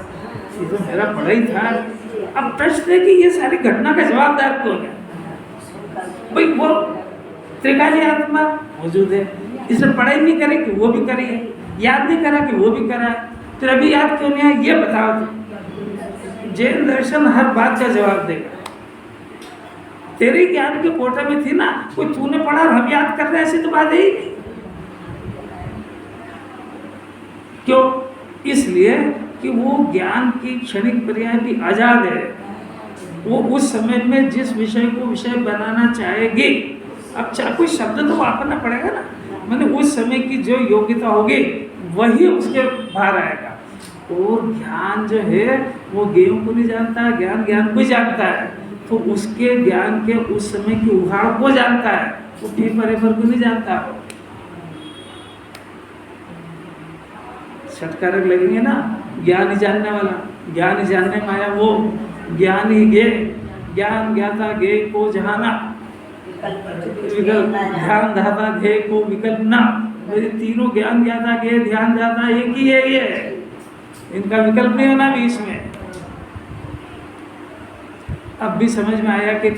ये तो मेरा पढ़ा ही था। अब प्रश्न है कि ये सारी घटना का जवाबदार कौन है? भाई वो त्रिकाली आत्मा मौजूद है, इसने पढ़ाई नहीं करी कि वो भी करी है, याद नहीं करा कि वो भी करा है, फिर अभी याद क्यों नहीं आया ये बताओ। तो जैन दर्शन हर बात का जवाब देगा। तेरे ज्ञान के कोटा में थी ना, कोई तूने पढ़ा और हम याद कर रहे, ऐसी तो बात है ही नहीं। क्यों? इसलिए कि वो ज्ञान की क्षणिक पर्याय भी आजाद है। वो उस समय में जिस विषय को विषय बनाना चाहेगी, अब चाहे कोई शब्द तो वापरना पड़ेगा ना, मैंने उस समय की जो योग्यता होगी वही उसके बाहर आएगा। और ज्ञान जो है वो ज्ञेयों को नहीं जानता, ज्ञान को जानता है। तो उसके ज्ञान के उस समय की उहाड़ को जानता है, वो पेपर को नहीं जानता। षटकारक लगेंगे ना, ज्ञान ही जानने वाला, ज्ञान ही जानने में आया वो, ज्ञान ही गे, ज्ञान ज्ञाता गे को जहाना, विकल्प ध्यान धाता ध्येय को विकल्प ना। तीनों ज्ञान ज्ञाता गे ध्यान धाता एक ही है, ये इनका विकल्प नहीं होना भी इसमें। अब भी समझ में आया कि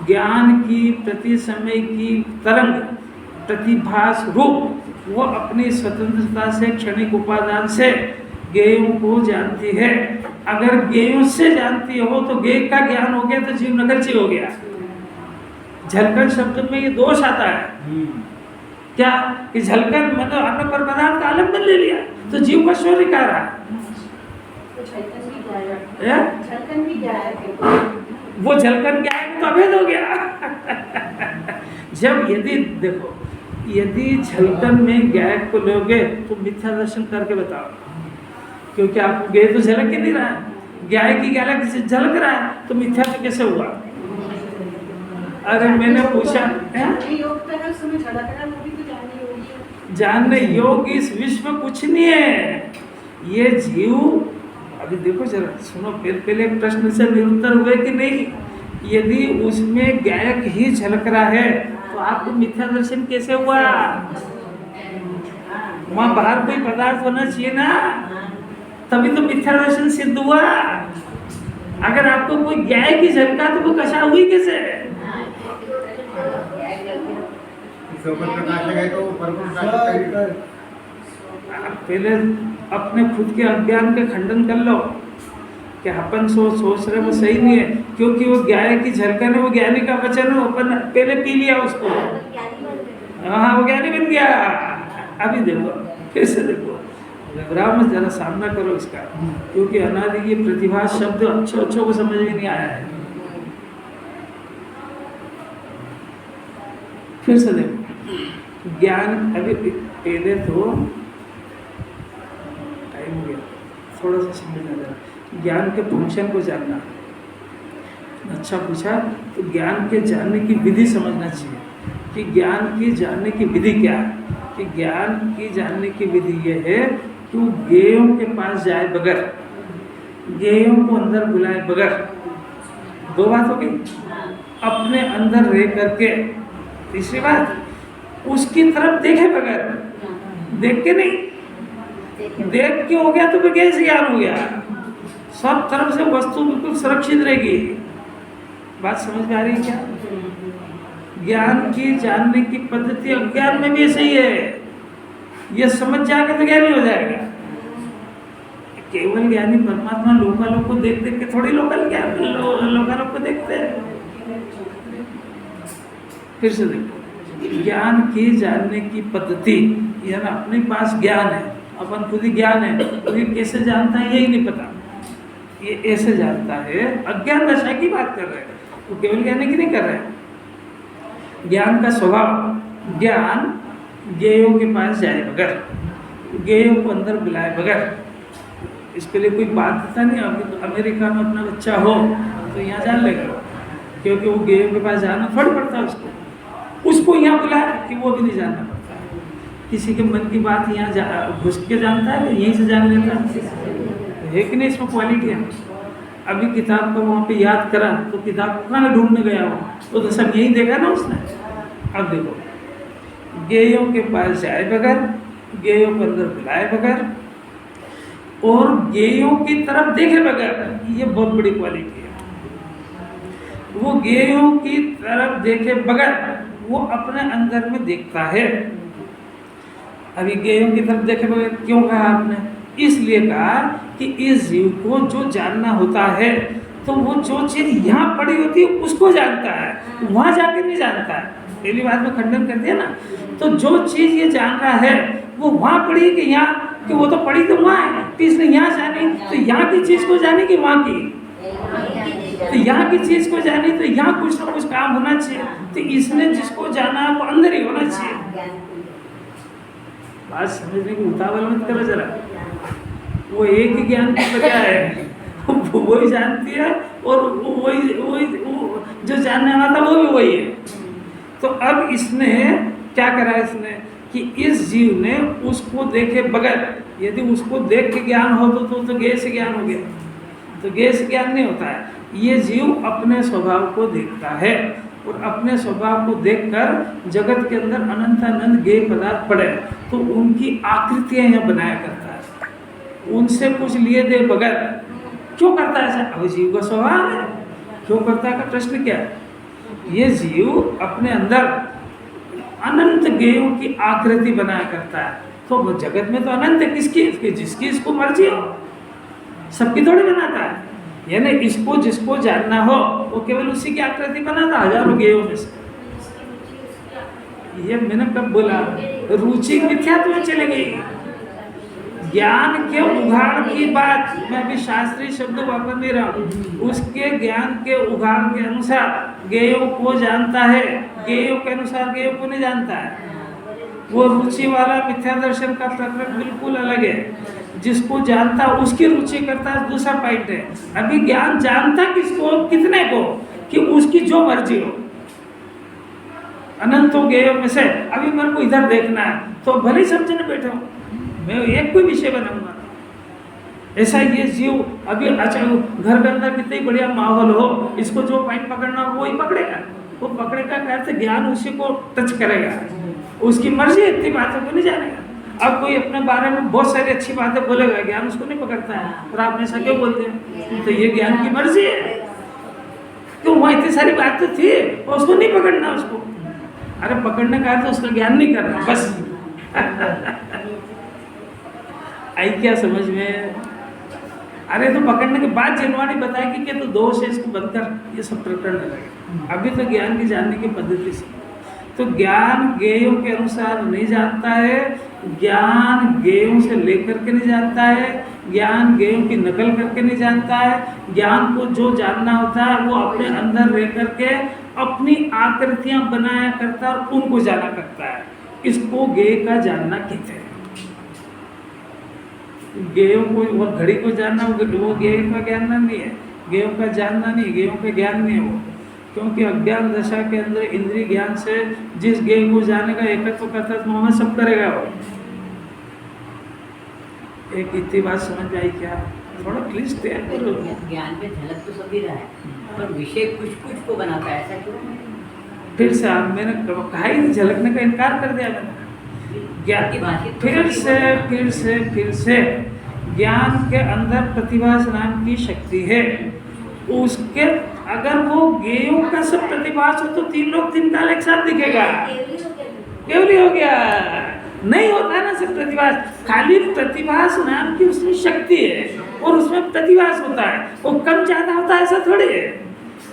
ज्ञान की प्रति समय की तरंग प्रतिभास रूप वो अपनी स्वतंत्रता से क्षणिक उपादान से गेयों को जानती है। अगर गेयों से जानती हो तो गे का ज्ञान हो गया तो जीव नगरची हो गया। झलकन शब्द में ये दोष आता है क्या कि झलकन मतलब अन्न पर पदार्थ का आलम्बन ले लिया तो जीव का शौर्य क्या रहा। झलकन भी क्या है? वो झलकन क्या है तो अभेद हो गया। जब यदि देखो यदि झलकन में गाय को लोगे तो मिथ्या दर्शन करके बताओ, क्योंकि आपको गाय तो झलक ही नहीं रहा है, गाय की गैलक से झलक रहा है तो मिथ्या तो कैसे हुआ। अरे मैंने पूछा जानने योग इस विश्व में कुछ नहीं है। ये जीव अभी देखो जरा सुनो, पहले एक प्रश्न से निरुत्तर हुए कि नहीं। यदि उसमें गायक ही झलक रहा है तो आपको मिथ्या दर्शन कैसे हुआ। वहां बाहर कोई पदार्थ होना चाहिए ना, तभी तो मिथ्या दर्शन सिद्ध हुआ। अगर आपको कोई गाय की झलका तो वो कषा हुई कैसे। पहले अपने खुद के अज्ञान के खंडन कर लो कि अपन सोच रहे वो सही नहीं है, क्योंकि वो गाय की झलकन है, वो ज्ञानी का वचन है, अपन पहले पी लिया उसको। हाँ वो ज्ञानी बन गया। अभी देखो फिर से देखो, घबराओ मत, जरा सामना करो इसका, क्योंकि अनादि ये प्रतिभा शब्द अच्छों को समझ में नहीं आया है। फिर से देखो ज्ञान, अभी पहले तो टाइम हो गया, थोड़ा सा समझना जरा। ज्ञान के फंक्शन को जानना, अच्छा पूछा, तो ज्ञान के जानने की विधि समझना चाहिए कि ज्ञान की जानने की विधि क्या है। कि ज्ञान की जानने की विधि यह है कि वो ज्ञेयों के पास जाए बगैर, ज्ञेयों को अंदर बुलाए बगैर, दो बात हो गई, अपने अंदर रह करके, तीसरी बात उसकी तरफ देखे बगैर, देख के नहीं, देख के हो गया तो कैसे ज्ञान हो गया। सब तरफ से वस्तु बिल्कुल सुरक्षित रहेगी। बात समझ में आ रही है क्या। ज्ञान की जानने की पद्धति अज्ञान में भी ऐसे ही है। ये समझ जाएगा तो ज्ञानी हो जाएगा। केवल ज्ञानी परमात्मा लोकालोक को देख देख के थोड़ी लोकालोक को देखते हैं। फिर से देखो ज्ञान की जानने की पद्धति, यानी अपने पास ज्ञान है, अपन खुद ही ज्ञान है, तो ये कैसे जानता है यही नहीं पता, ये ऐसे जानता है। अज्ञान दशा की बात कर रहे हैं, तो केवल ज्ञानी की नहीं कर रहे हैं। ज्ञान का स्वभाव, ज्ञान ज्ञेयों के पास जाए बगैर, ज्ञेयों को अंदर बुलाए बगैर, इसके लिए कोई बाध्यता नहीं। अभी तो अमेरिका में अपना बच्चा हो तो यहाँ जान लेगा, क्योंकि वो ज्ञेयों के पास जाना थोड़ा पड़ता है उसको यहाँ बुलाए कि वो भी नहीं जानना पड़ता है। किसी के मन की बात यहाँ घुस के जानता है, यहीं से जान लेता है कि नहीं। इसमें क्वालिटी है। अभी किताब को वहाँ पे याद करा तो किताब को कहाँ ढूंढने गया हो, तो सब यही देखा ना उसने। अब देखो ज्ञेयों के पास जाए बगैर, ज्ञेयों को अंदर बुलाए बगैर और ज्ञेयों की तरफ देखे बगैर, ये बहुत बड़ी क्वालिटी है। वो ज्ञेयों की तरफ देखे बगैर वो अपने अंदर में देखता है। अभी ज्ञेयों की तरफ देखे बगैर क्यों कहा आपने, इसलिए कहा कि इस जीव को जो जानना होता है तो वो जो चीज़ यहाँ पड़ी होती है उसको जानता है, वहाँ जाके नहीं जानता है। पहली बात में खंडन कर दिया ना। तो जो चीज़ ये जान रहा है वो वहाँ पड़ी है कि यहाँ, कि वो तो पड़ी तो वहाँ है, तो इसने यहाँ जानी तो यहाँ की चीज़ को जाने कि वहाँ की, तो यहाँ की चीज़ को जानी तो यहाँ कुछ ना कुछ काम होना चाहिए, तो इसने जिसको जाना वो अंदर ही होना चाहिए। बात समझने की उतावल मत करो जरा। वो एक ही ज्ञान की प्रज्ञा है, वो ही जानती है और वही जो जानने वाला था वो भी वही है। तो अब इसने क्या करा, इसने कि इस जीव ने उसको देखे बगैर, यदि उसको देख के ज्ञान हो तो ज्ञेय से ज्ञान हो गया, तो ज्ञेय से ज्ञान नहीं होता है। ये जीव अपने स्वभाव को देखता है और अपने स्वभाव को देखकर जगत के अंदर अनंत अनंत ज्ञेय पदार्थ पड़े तो उनकी आकृतियां यहाँ बनाया करता है, उनसे कुछ लिए दे बगैर। क्यों करता है ऐसा, अब जीव का स्वभाव है। क्यों करता है का प्रश्न क्या है। ये जीव अपने अंदर अनंत ज्ञेयों की आकृति बनाया करता है, तो वो जगत में तो अनंत है, किसकी जिसकी इसको मर्जी हो, सबकी थोड़ी बनाता है। यानी इसको जिसको जानना हो वो केवल उसी की आकृति बनाता, हजारों गेयों में से। ये मैंने कब बोला, रुचि मिथ्यात्व में चली गई। ज्ञान के उघाड़ की बात, मैं अभी शास्त्रीय शब्द वापर नहीं रहा हूँ, उसके ज्ञान के उघाड़ के अनुसार गेयों को जानता है, गेयों के अनुसार गेयों को नहीं जानता है। वो रुचि वाला मिथ्या दर्शन का प्रकरण बिल्कुल अलग है। जिसको जानता उसकी रुचि करता है, दूसरा पॉइंट है। अभी ज्ञान जानता किसको, कितने को, कि उसकी जो मर्जी हो। अनंतों गेयों में से अभी मेरे को इधर देखना है तो भले ही समझने बैठे हो, मैं एक कोई विषय बनाऊंगा। ऐसा ये जीव अभी अच्छा घर के अंदर कितनी बढ़िया माहौल हो, इसको जो पॉइंट पकड़ना हो वो ही पकड़ेगा। वो पकड़ेगा कहते ज्ञान उसी को टच करेगा, उसकी मर्जी है, इतनी बातों को नहीं जानेगा। अब कोई अपने बारे में बहुत सारी अच्छी बातें बोलेगा, ज्ञान उसको नहीं पकड़ता है, और आप ऐसा क्यों बोलते हैं? तो ये ज्ञान की मर्जी है। क्यों, वहाँ इतनी सारी बातें थी और उसको नहीं पकड़ना उसको। अरे पकड़ने का है तो उसका ज्ञान नहीं करना बस। आई क्या समझ में? अरे तो पकड़ने के बाद जिनवानी बताएगी कि तो दोष है, इसको बंद कर, ये सब प्रकरण लगे। अभी तो ज्ञान की जानने की पद्धति से, तो ज्ञान गेयों के अनुसार नहीं जानता है, ज्ञान गेयों से लेकर के नहीं जानता है, ज्ञान गेयों की नकल करके नहीं जानता है। ज्ञान को जो जानना होता है वो अपने अंदर रह करके अपनी आकृतियां बनाया करता है, उनको जाना करता है। इसको गेय का जानना कहते हैं। गेयों को, वो घड़ी को जानना वो गेय का ज्ञान नहीं है, गेयों का जानना नहीं, गेयों का ज्ञान नहीं है वो। क्योंकि अज्ञान दशा के अंदर इंद्रिय ज्ञान से जिस गेय को जानेगा एकत्व करता तो हमें सब करेगा वो। एक इतनी बात समझ आई क्या? थोड़ा क्लिष्ट है। ज्ञान में झलक तो सभी रहा है, पर विषय कुछ कुछ को बनाता है, ऐसा क्यों? फिर से आप, मैंने कहा ही नहीं, झलकने का इनकार कर दिया मैंने। ज्ञान की बात फिर से ज्ञान के अंदर प्रतिभास नाम की शक्ति है। उसके अगर वो गेयों का सब प्रतिभास हो तो तीन लोग तीन काल एक साथ दिखेगा, केवली हो गया। नहीं होता ना सिर्फ प्रतिभास, खाली प्रतिभास नाम की उसमें शक्ति है और उसमें प्रतिभास होता है। वो कम ज्यादा होता है ऐसा थोड़ी है।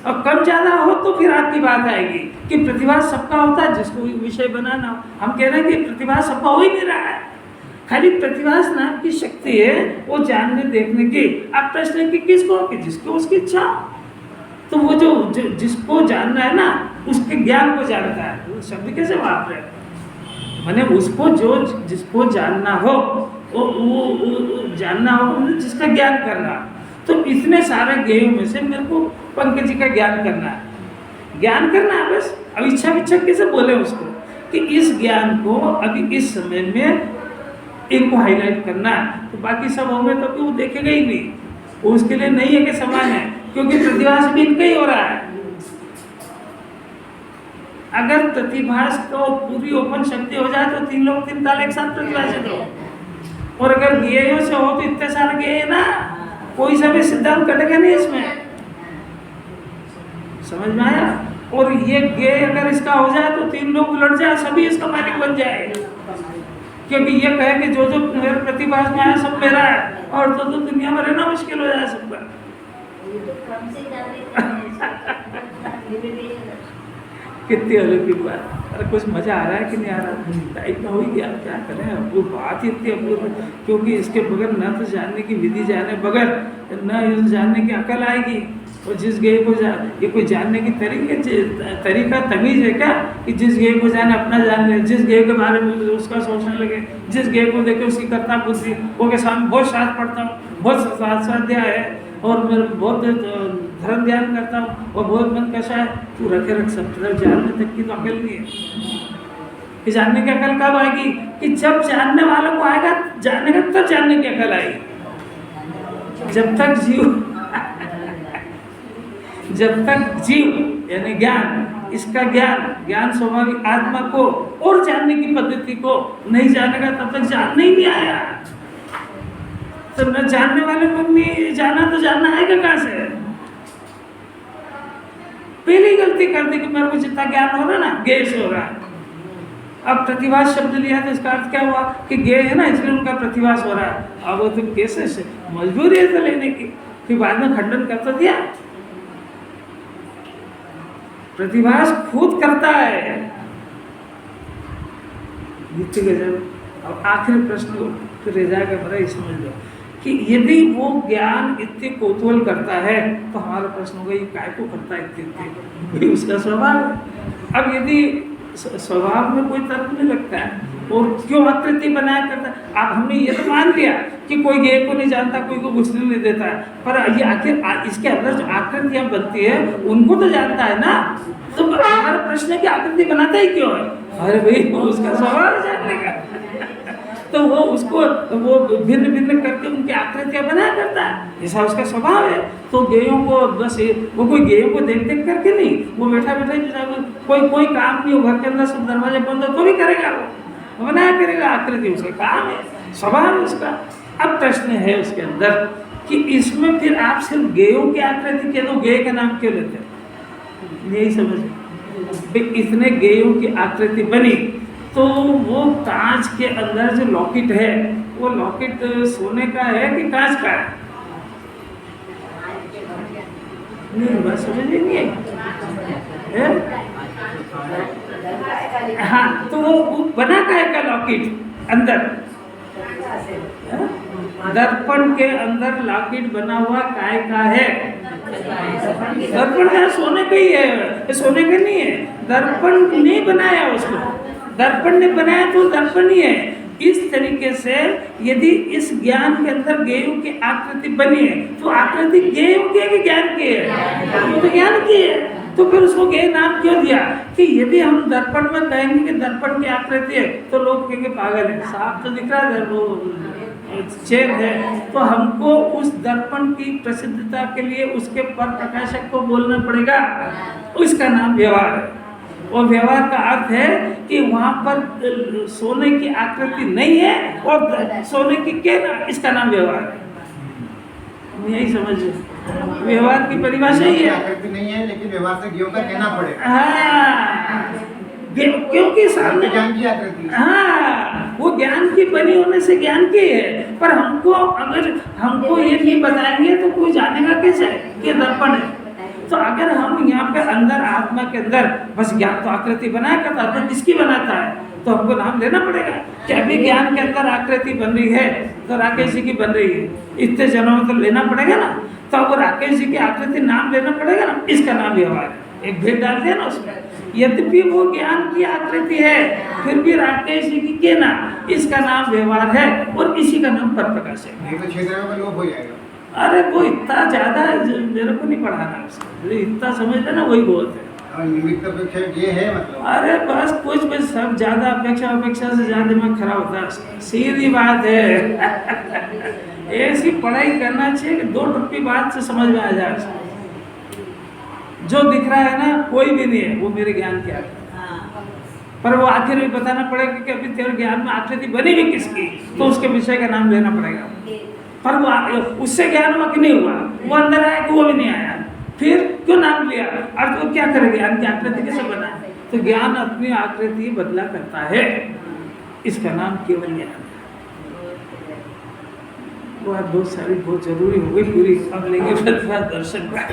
और कम ज्यादा हो तो फिर आपकी बात आएगी कि प्रतिभास सबका होता है, जिसको विषय बनाना हो। हम कह रहे हैं कि प्रतिभास सबका हो ही नहीं रहा है, खाली प्रतिभास नाम की शक्ति है वो जानने देखने की। आप प्रश्न कि किसको, कि जिसको उसकी इच्छा। तो वो जो जिसको जानना है ना उसके ज्ञान को जानता है। वो शब्द कैसे वाप रहे, मैंने उसको जो जिसको जानना हो वो जानना हो, जिसका ज्ञान करना। तो इतने सारे गेयों में से मेरे को पंकज जी का ज्ञान करना है, ज्ञान करना है बस। अब इच्छा विच्छा कैसे बोले उसको कि इस ज्ञान को अभी इस समय में इनको हाईलाइट करना है, तो बाकी सब होंगे तो वो देखेगा ही नहीं। उसके लिए नहीं है कि समान है, क्योंकि प्रतिभास भी इनका ही हो रहा है। अगर प्रतिभास को पूरी ओपन शक्ति हो जाए तो तीन लोग तीन काल एक साथ प्रतिभाषित हो। और अगर गेयों से हो तो इतने सारे गेय है ना, कोई सा भी सिद्धांत कटेगा नहीं इसमें। समझ में आया? और ये गेय अगर इसका हो जाए तो तीन लोग उलट जाए, सभी इसका मालिक बन जाए। क्योंकि ये कहे कि जो जो मेरे प्रतिभास में आया सब मेरा है, और तो दुनिया में रहना मुश्किल हो जाए सबका। कितनी अलौकिक बात। अरे कुछ मजा आ रहा है कि नहीं आ रहा? टाइप हो ही गया, क्या करें। अब वो बात ही इतनी अपूर्व, क्योंकि इसके बगैर न तो जानने की विधि जाने बगैर न जानने की अकल आएगी। और जिस गेय को ये कोई जानने की तरीका तमीज है क्या कि जिस गेय को जाने अपना जान ले, जिस गेय के बारे में उसका सोचने लगे, जिस गेय को देखे उसकी कर्ता बुद्धि। वो के सामने बहुत शास्त्र पढ़ता हूँ, बहुत स्वाध्याय है और मैं बहुत धर्म ध्यान करता हूँ और बहुत मन कैसा है, तू रखे रख सब तरफ जानने तक की तो अकल नहीं है। कि जानने की अकल कब आएगी? कि जब जानने वालों को आएगा जानने का, तब जानने की अकल आएगी। जब तक जीव यानी ज्ञान, इसका ज्ञान स्वाभाविक आत्मा को और जानने की पद्धति को नहीं जानेगा तब तक जानने ही नहीं आया। तो न जानने वाले को नहीं जाना तो जानना आएगा कहाँ से? पहली गलती कर दी कि मेरे को जितना ज्ञान हो रहा है ना, गेय से हो रहा है। अब प्रतिभास शब्द लिया तो इसका अर्थ क्या हुआ कि ज्ञेय है ना, इसलिए उनका प्रतिभास हो रहा है। अब वो तो कैसे से मजबूरी है तो लेने की, फिर बाद में खंडन कर तो दिया। प्रतिभास खुद करता है। नित्य गजब। अब आखिरी प्रश्न फिर रह जाएगा, बड़ा ही समझ लो कि यदि वो ज्ञान इतने कौतूहल करता है तो हमारा प्रश्न होगा ये काय को करता है इतने, उसका स्वभाव है। अब यदि स्वभाव में कोई तर्क नहीं लगता है और क्यों आकृति बनाया करता है। अब हमने ये तो मान लिया कि कोई गेय को नहीं जानता, कोई को घुसने नहीं देता है, पर ये आखिर इसके अंदर जो आकृतियाँ बनती है उनको तो जानता है ना। तो हमारा प्रश्न है कि आकृति बनाता ही क्यों है? अरे भाई वो उसका स्वभाव है जानने का। तो वो उसको वो भिन्न भिन्न करके उनकी आकृतियाँ बनाया करता है, ऐसा उसका स्वभाव है। तो गेयों को बस वो कोई गेयों को देख देख करके नहीं, वो बैठा बैठा कोई काम नहीं हो, घर के अंदर सब दरवाजे बंद हो तो भी करेगा, वो बनाया करेगा आकृति, उसका काम है, स्वभाव है उसका। अब प्रश्न है उसके अंदर कि इसमें फिर आप सिर्फ गेयों की आकृति कह दो, गेय का नाम क्यों लेते हैं? यही समझ, इतने गेयों की आकृति बनी तो वो कांच के अंदर जो लॉकेट है वो लॉकेट सोने का है कि कांच का है? नहीं, बस समझ नहीं है? हाँ, तो वो बना काय का लॉकेट अंदर? दर्पण के अंदर लॉकेट बना हुआ काय का है? दर्पण का सोने का ही है, सोने का नहीं है। दर्पण नहीं बनाया उसको, दर्पण ने बनाया तो दर्पण ही है। इस तरीके से यदि इस ज्ञान के अंदर गेयों की आकृति बनी है तो आकृति गेयों की है कि ज्ञान की है? तो ज्ञान की है। तो फिर उसको गेय नाम क्यों दिया? कि यदि हम दर्पण में कहेंगे कि दर्पण की आकृति है तो लोग कहेंगे पागल है, साफ तो दिख रहा है वो चेन है। तो हमको उस दर्पण की प्रसिद्धता के लिए उसके पर प्रकाशक को बोलना पड़ेगा, उसका नाम व्यवहार है। और व्यवहार का अर्थ है कि वहाँ पर सोने की आकृति नहीं है और सोने की कहना, इसका नाम व्यवहार है। यही समझिए, व्यवहार की परिभाषा ही है। आकृति नहीं है लेकिन व्यवहार से ज्ञान का कहना पड़ेगा। हाँ, क्योंकि सामने ज्ञान की आकृति, हाँ, वो ज्ञान की बनी होने से ज्ञान की है। पर हमको अगर हमको ये नहीं बताएंगे तो कोई जानेगा कैसे कि दर्पण है? तो अगर हम यहाँ पे अंदर आत्मा के अंदर बस ज्ञान तो आकृति बनाया करता है, किसकी बनाता है? तो हमको नाम लेना पड़ेगा कि अभी ज्ञान के अंदर आकृति बन रही है तो राकेश जी की बन रही है, इतने जन्मों में तो लेना पड़ेगा ना। तो अब राकेश जी की आकृति नाम लेना पड़ेगा ना, इसका नाम व्यवहार है। एक भेद डालते हैं ना उसमें, यद्यपि वो ज्ञान की आकृति है फिर भी राकेश जी की कहना, इसका नाम व्यवहार है और इसी का नाम पर प्रकाश है। तो क्षेत्र में लोप हो जाएगा। अरे वो इतना ज्यादा मेरे को नहीं पढ़ाना उसको, इतना समझ लेना वही बहुत है। और निमित्त अपेक्षा ये है मतलब। अरे बस कुछ भी सब ज्यादा अपेक्षा से ज्यादा दिमाग खराब होता है, सीधी बात है। ऐसी पढ़ाई करना चाहिए कि 2 टुप्पी बात से समझ में आ जाए। जो दिख रहा है ना कोई भी नहीं है, वो मेरे ज्ञान की आकृति, पर वो आखिर में बताना पड़ेगा कि अभी तेरे ज्ञान में आकृति बनी भी किसकी, तो उसके विषय का नाम लेना पड़ेगा। पर वो उससे ज्ञान हुआ कि नहीं हुआ, वो अंदर आया कि वो भी नहीं आया, फिर क्यों नाम लिया? अर्थ वो क्या करे, ज्ञान की आकृति कैसे बना? तो ज्ञान अपनी आकृति बदला करता है, इसका नाम केवल ज्ञान है। वो बहुत सारी बहुत जरूरी हो गई पूरी, अब लेंगे दर्शन का।